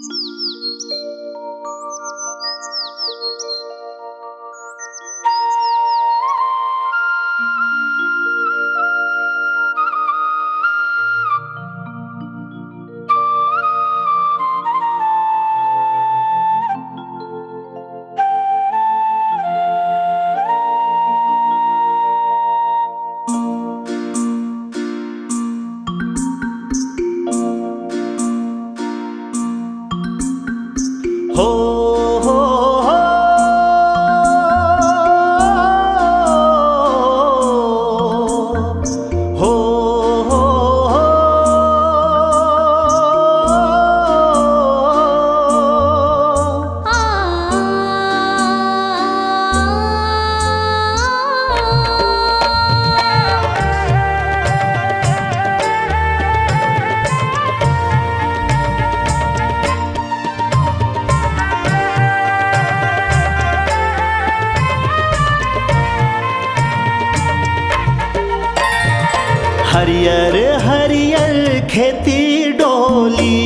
हो हो हो हो हो हरियर हरियर खेती डोली,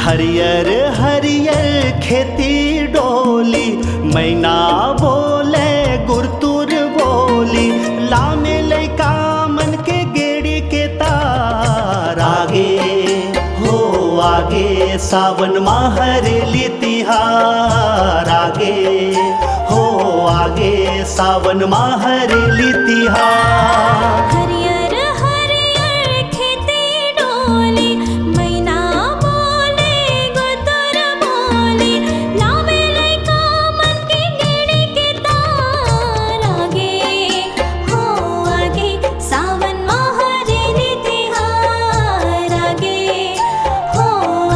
हरियर हरियर खेती डोली, मैना बोले गुरतुर बोली, लामे लैका मन के गेड़ी के तार आगे हो आगे सावन हरेली तिहार आगे हो आगे सावन हरेली तिहार। हरियर हरियर खेती डोली, मैना बोले गुरतुर बोली, लावे लैका मन के गेड़ी के तार आगे हो आगे सावन हरेली तिहार आगे हो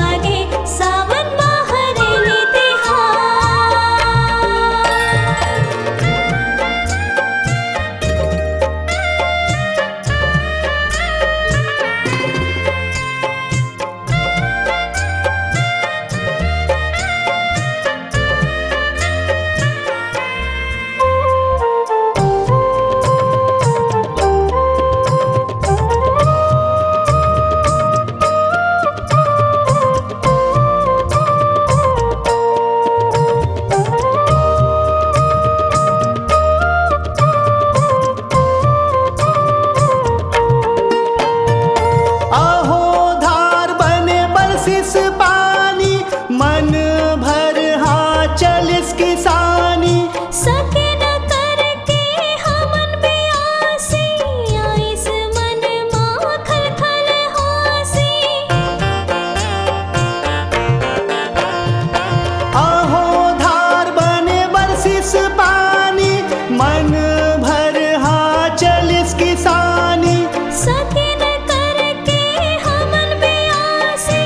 आगे सावन हरेली तिहार। मन भर हाँ चलिस किसानी, सके न करके हमन बेआसी, आइस मन खल खल हासी। आहो धार बने बरसिस पानी, मन भर हाँ चलिस किसानी, सके न करके हमन बेआसी,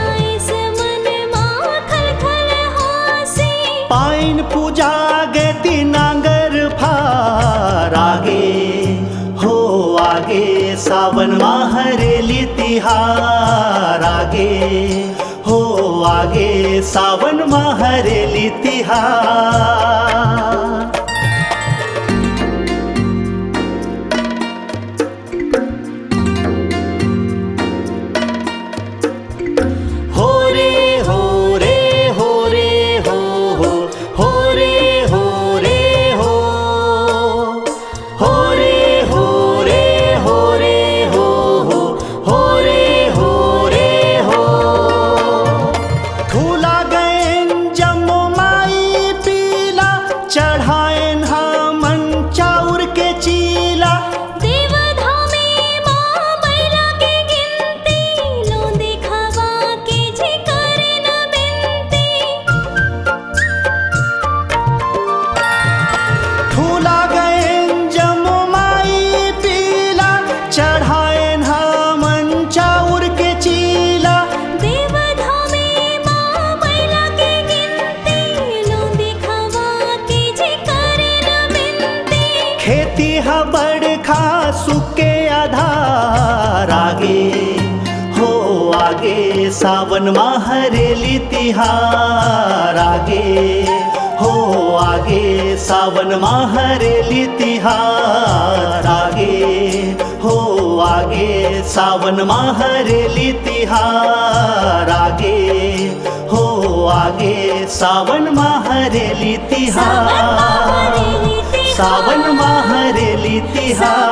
आइस मन खल खल हासी। पाइन पूजा गति नांगर फार आगे हो आगे सावन हरेली तिहार आगे हो आगे सावन हरेली तिहार। हो रे हो रे हो रे हो हो हो रे हो रे हो हो रे हो रे हो रे हो हो हो रे हो रे हो। ठूला गएन जम्मो माई पीला, चढ़ाएन हमन चाउर के चीला, देवधामे माँ बैला के गिनती, लो दिखावा के जी करे न बिनती। ठूला गएन जम्मो माई पीला, चढ़ाएन हमन चाउर के चीला, देवधामे माँ बैला के गिनती, लो दिखावा के जी करे न बिनती। खेती ह बड़खा सुके आधार आगे हो आगे सावन हरेली तिहार आगे हो आगे सावन हरेली तिहार आगे हो आगे सावन माह हरेली तिहार आगे हो आगे सावन माह हरेली तिहार सावन माह हरेली तिहार